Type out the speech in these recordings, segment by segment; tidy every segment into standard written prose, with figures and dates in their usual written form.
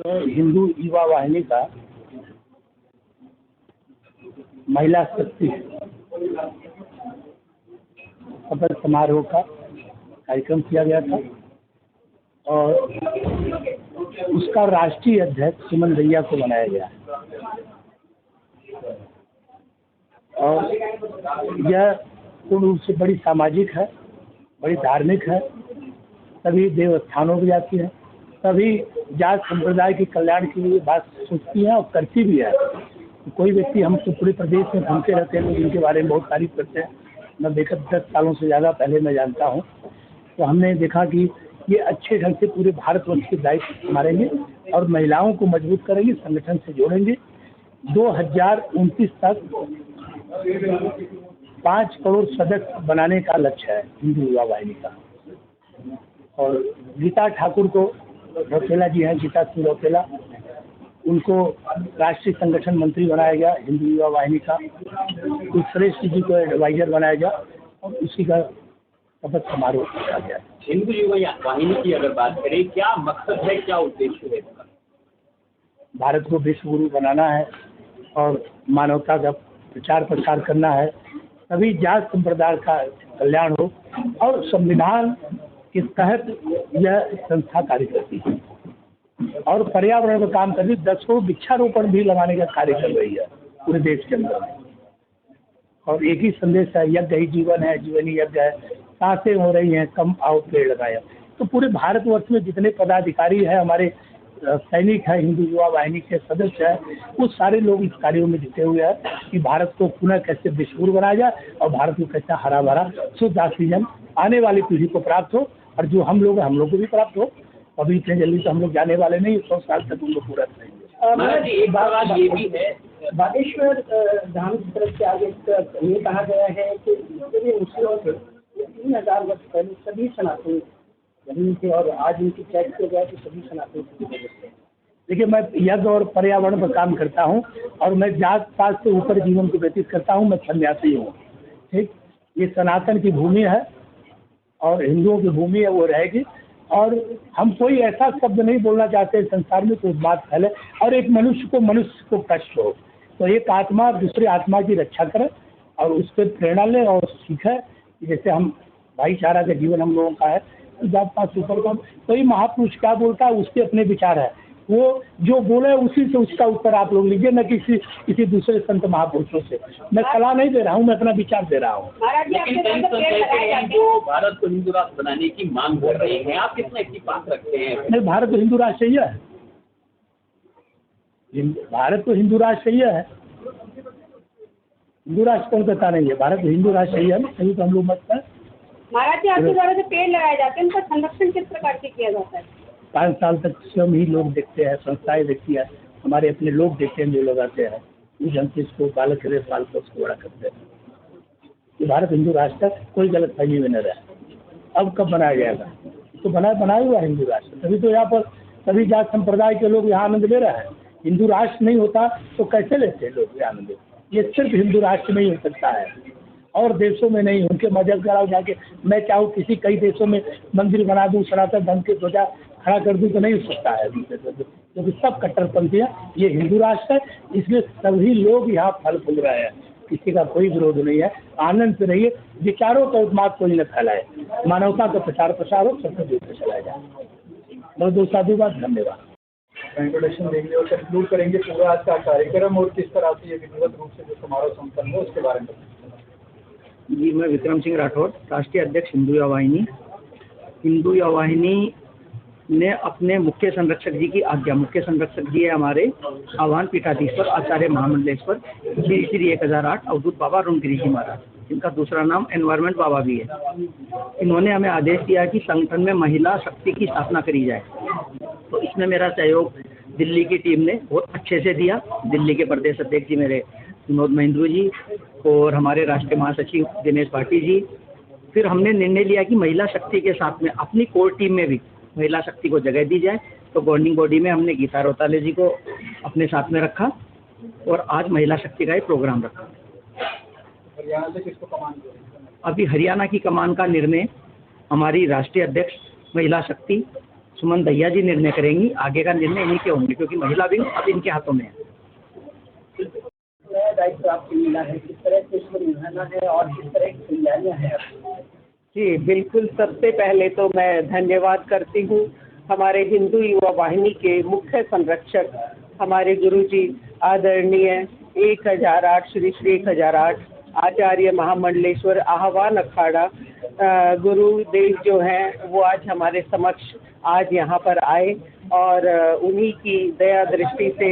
हिंदू युवा वाहिनी का महिला शक्ति शपथ समारोह का कार्यक्रम किया गया था और उसका राष्ट्रीय अध्यक्ष सुमन दहिया को बनाया गया और यह पूर्ण रूप से बड़ी सामाजिक है, बड़ी धार्मिक है, सभी देवस्थानों पर जाती है, सभी जात संप्रदाय के कल्याण के लिए बात सोचती है और करती भी है। कोई व्यक्ति, हम तो पूरे प्रदेश में घूमते रहते हैं, लोग इनके बारे में बहुत तारीफ करते हैं। मैं देखा 10 सालों से ज़्यादा पहले मैं जानता हूँ, तो हमने देखा कि ये अच्छे ढंग से पूरे भारतवर्ष के दायित्व संभालेंगे और महिलाओं को मजबूत करेंगे, संगठन से जोड़ेंगे। 2029 तक 5 करोड़ सदस्य बनाने का लक्ष्य है हिंदू युवा वाहिनी का। और गीता ठाकुर को, रौतेला जी हैं, गीता सिंह रौतेला, उनको राष्ट्रीय संगठन मंत्री बनाया गया हिंदू युवा वाहिनी का। श्रेष्ठ जी को एडवाइजर बनाया गया और उसी का शपथ समारोह किया गया। हिंदू युवा वाहिनी की अगर बात करें, क्या मकसद है, क्या उद्देश्य है? भारत को विश्व गुरु बनाना है और मानवता का प्रचार प्रसार करना है, सभी जात संप्रदाय का कल्याण हो और संविधान के तहत यह संस्था कार्य करती है और पर्यावरण में काम कर रही है। 10 करोड़ वृक्षारोपण भी लगाने का कार्य कर रही है पूरे देश के अंदर। और एक ही संदेश है, यज्ञ ही जीवन है, जीवन ही यज्ञ है, सांसें हो रही हैं, कम आओ पेड़ लगाया। तो पूरे भारतवर्ष में जितने पदाधिकारी हैं, हमारे सैनिक हैं, हिंदू युवा वाहिनी के सदस्य हैं, वो सारे लोग इस कार्यों में जुटे हुए हैं कि भारत को पुनः कैसे विश्वगुरु बनाया जाए और भारत को कैसे हरा भरा शुद्ध ऑक्सीजन आने वाली पीढ़ी को प्राप्त हो और जो हम लोग को भी प्राप्त हो। अभी इतने जल्दी तो हम लोग जाने वाले नहीं, 100 साल तक हम लोग पूरा करेंगे। एक बात ये भी है, बागेश्वर धाम की तरफ से आगे ये कहा गया है कि मुस्लिमों के 3000 वर्ष पहले सभी सनातन जमीन थे और आज उनकी चेक किया गया कि सभी सनातन की वजह से। देखिए, मैं यज्ञ और पर्यावरण पर काम करता हूँ और मैं जात पात से ऊपर जीवन को व्यतीत करता हूँ। मैं सन्यासी हूँ, ठीक। ये सनातन की भूमि है और हिंदुओं की भूमि है, वो रहेगी। और हम कोई ऐसा शब्द नहीं बोलना चाहते संसार में कोई बात फैले और एक मनुष्य को कष्ट हो, तो एक आत्मा दूसरी आत्मा की रक्षा करे और उस पर प्रेरणा ले और सीखे। जैसे हम भाईचारा का जीवन हम लोगों का है, तो जात पात से ऊपर का कोई महापुरुष क्या बोलता है, उसके अपने विचार है, वो जो बोले उसी से उसका उत्तर आप लोग लीजिए, न किसी दूसरे संत महापुरुषों से। मैं सलाह नहीं दे रहा हूँ, मैं अपना विचार दे रहा हूँ। जो भारत को हिंदू राष्ट्र बनाने की मांग कर रहे हैं, आप कितना इसकी बात रखते हैं? नहीं, भारत तो हिंदू राष्ट्र चाहिए है, भारत तो हिंदू राष्ट्र चाहिए है। हिंदू राष्ट्र कौन कहता नहीं है, भारत तो हिंदू राष्ट्र चाहिए है ना, तभी तो हम लोग मत है। महाराज जी, आपके द्वारा जो पेड़ लगाए जाते हैं उनका संरक्षण किस प्रकार से किया जाता है? 5 साल तक स्वयं ही लोग देखते हैं, संस्थाएं देखती है, हमारे अपने लोग देखते हैं जो लगाते हैं, उस ढंग से इसको बालक के पाल कर उसको बड़ा करते हैं। ये भारत हिंदू राष्ट्र कोई गलत फहमी में न रहे। अब कब बनाया जाएगा? तो बनाया हुआ हिंदू राष्ट्र, तभी तो यहाँ पर सभी जात संप्रदाय के लोग यहाँ आनंद ले रहे हैं। हिंदू राष्ट्र नहीं होता तो कैसे लेते हैं लोग आनंद? ये सिर्फ हिंदू राष्ट्र में ही हो सकता है और देशों में नहीं। उनके मजहब कराओ जाके, मैं चाहूँ कई देशों में मंदिर बना दूँ, सनातन धर्म के ध्वजा खड़ा कर दूँ, तो नहीं हो सकता है, क्योंकि सब कट्टरपंथी है। ये हिंदू राष्ट्र है, इसलिए सभी लोग यहाँ फल फूल रहे हैं, किसी का कोई विरोध नहीं है। आनंद से रहिए, विचारों का उत्माद कोई न फैलाए, मानवता का प्रचार प्रसार हो, सबको जोड़ कर चलाया जाए। बहुत बहुत साधुवाद, धन्यवाद। इंट्रोडक्शन देंगे और कंक्लूड करेंगे पूरा आज का कार्यक्रम और किस तरह से ये विधिवत रूप से जो समारोह संपन्न हो उसके बारे में। जी, मैं विक्रम सिंह राठौर, राष्ट्रीय अध्यक्ष हिंदू युवा वाहिनी। हिंदू युवा वाहिनी ने अपने मुख्य संरक्षक जी की आज्ञा, मुख्य संरक्षक जी है हमारे आह्वान पीठाधीश्वर आचार्य महामंडलेश्वर श्री श्री 1008 अवधूत बाबा रुणगिरी जी महाराज, जिनका दूसरा नाम एनवायरमेंट बाबा भी है। इन्होंने हमें आदेश दिया कि संगठन में महिला शक्ति की स्थापना करी जाए, तो इसमें मेरा सहयोग दिल्ली की टीम ने बहुत अच्छे से दिया। दिल्ली के प्रदेश अध्यक्ष जी मेरे विनोद महेंद्रू जी और हमारे राष्ट्रीय महासचिव दिनेश भाटी जी। फिर हमने निर्णय लिया कि महिला शक्ति के साथ में अपनी कोर टीम में भी महिला शक्ति को जगह दी जाए, तो गवर्निंग बॉडी में हमने गीता रौताले जी को अपने साथ में रखा और आज महिला शक्ति का एक प्रोग्राम रखा। हरियाणा से किसको कमान? अभी हरियाणा की कमान का निर्णय हमारी राष्ट्रीय अध्यक्ष महिला शक्ति सुमन दहिया जी निर्णय करेंगी। आगे का निर्णय इन्हीं के होंगे क्योंकि महिला विंग अब इनके हाथों में है। दायित्व आपको मिला है, किस तरह से इसको निभाना है और किस तरह की तैयारियां हैं? जी बिल्कुल, सबसे पहले तो मैं धन्यवाद करती हूँ हमारे हिंदू युवा वाहिनी के मुख्य संरक्षक हमारे गुरुजी आदरणीय 1008 श्री 1008 आचार्य महामंडलेश्वर आह्वान अखाड़ा गुरुदेव जो हैं वो आज हमारे समक्ष आज यहाँ पर आए और उन्हीं की दया दृष्टि से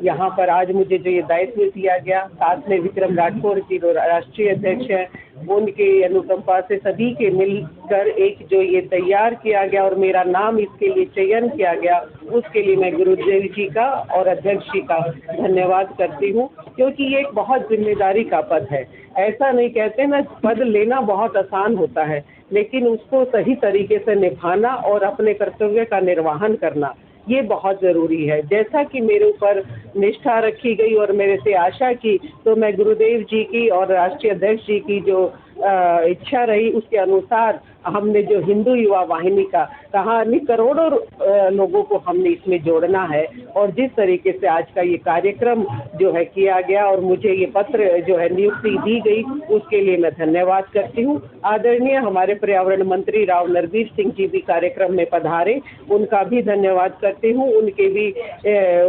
यहाँ पर आज मुझे जो ये दायित्व दिया गया, साथ में विक्रम राठौर जी जो राष्ट्रीय अध्यक्ष हैं, उनके अनुकंपा से सभी के मिलकर एक जो ये तैयार किया गया और मेरा नाम इसके लिए चयन किया गया, उसके लिए मैं गुरुदेव जी का और अध्यक्ष जी का धन्यवाद करती हूँ, क्योंकि ये एक बहुत जिम्मेदारी का पद है। ऐसा नहीं कहते ना, पद लेना बहुत आसान होता है, लेकिन उसको सही तरीके से निभाना और अपने कर्तव्य का निर्वहन करना ये बहुत ज़रूरी है। जैसा कि मेरे ऊपर निष्ठा रखी गई और मेरे से आशा की, तो मैं गुरुदेव जी की और राष्ट्रीय अध्यक्ष जी की जो इच्छा रही उसके अनुसार हमने जो हिंदू युवा वाहिनी का कहा, करोड़ों लोगों को हमने इसमें जोड़ना है और जिस तरीके से आज का ये कार्यक्रम जो है किया गया और मुझे ये पत्र जो है नियुक्ति दी गई, उसके लिए मैं धन्यवाद करती हूँ। आदरणीय हमारे पर्यावरण मंत्री राव नरवीर सिंह जी भी कार्यक्रम में पधारे, उनका भी धन्यवाद करती हूँ। उनके भी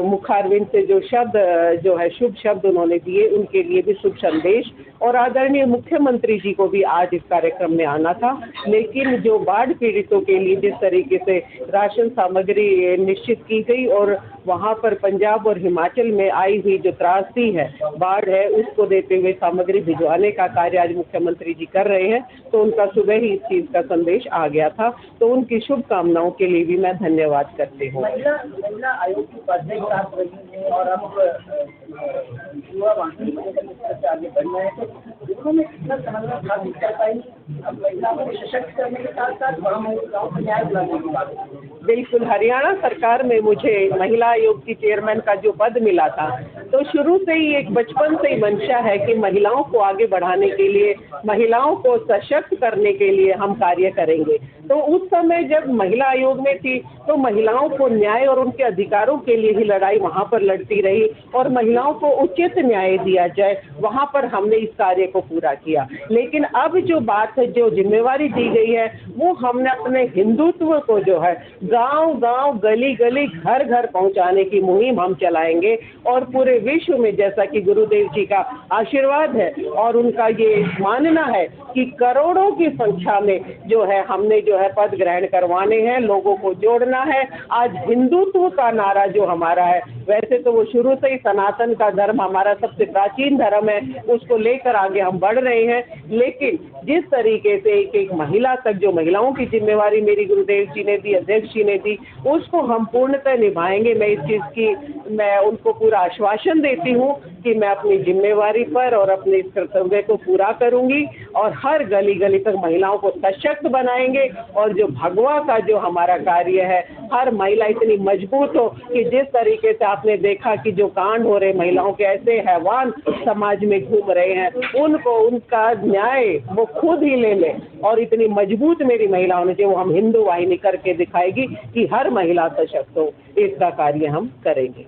मुखारविंद से जो शब्द जो है शुभ शब्द उन्होंने दिए, उनके लिए भी शुभ संदेश। और आदरणीय मुख्यमंत्री जी को भी आज इस कार्यक्रम में आना था, लेकिन जो बाढ़ पीड़ितों के लिए जिस तरीके से राशन सामग्री निश्चित की गई और वहां पर पंजाब और हिमाचल में आई हुई जो त्रासदी है, बाढ़ है, उसको देते हुए सामग्री भिजवाने का कार्य आज मुख्यमंत्री जी कर रहे हैं, तो उनका सुबह ही इस चीज़ का संदेश आ गया था, तो उनकी शुभकामनाओं के लिए भी मैं धन्यवाद करती हूँ। महिला आयोग की उपाध्यक्ष आप रही हैं और अब युवा वाहिनी से आगे बढ़ना है, तो दोनों में कितना समन्वय स्थापित कर पाएंगे? अब महिलाओं को सशक्त करने के साथ साथ वहाँ महिलाओं को न्याय दिलाने की बात है। बिल्कुल, हरियाणा सरकार में मुझे महिला आयोग की चेयरमैन का जो पद मिला था, तो शुरू से ही एक बचपन से ही मंशा है कि महिलाओं को आगे बढ़ाने के लिए, महिलाओं को सशक्त करने के लिए हम कार्य करेंगे। तो उस समय जब महिला आयोग में थी तो महिलाओं को न्याय और उनके अधिकारों के लिए ही लड़ाई वहाँ पर लड़ती रही और महिलाओं को उचित न्याय दिया जाए, वहाँ पर हमने इस कार्य को पूरा किया। लेकिन अब जो बात है, जो जिम्मेवारी दी गई है, वो हमने अपने हिंदुत्व को जो है गांव-गांव, गली-गली, घर-घर पहुंचाने की मुहिम हम चलाएंगे और पूरे विश्व में, जैसा कि गुरुदेव जी का आशीर्वाद है और उनका ये मानना है कि करोड़ों की संख्या में जो है हमने जो है पद ग्रहण करवाने हैं, लोगों को जोड़ना है। आज हिंदुत्व का नारा जो हमारा है, वैसे तो वो शुरू से ही सनातन का धर्म हमारा सबसे प्राचीन धर्म है, उसको लेकर आगे हम बढ़ रहे हैं, लेकिन जिस तरीके से एक महिला तक जो महिलाओं की जिम्मेवारी मेरी गुरुदेव जी ने दी, अध्यक्ष जी ने दी, उसको हम पूर्णतः निभाएंगे। मैं इस चीज़ की मैं उनको पूरा आश्वासन देती हूँ कि मैं अपनी जिम्मेवारी पर और अपने इस कर्तव्य को पूरा करूँगी और हर गली गली तक महिलाओं को सशक्त बनाएंगे और जो भगवा का जो हमारा कार्य है, हर महिला इतनी मजबूत हो कि जिस तरीके से आपने देखा कि जो कांड हो रहे, महिलाओं के ऐसे हैवान समाज में घूम रहे हैं, उनको उनका न्याय वो खुद ही ले लें और इतनी मजबूत मेरी महिला होनी चाहिए, वो हम हिंदू वाहिनी करके दिखाएगी कि हर महिला सशक्त हो। इसका कार्य हम करेंगे।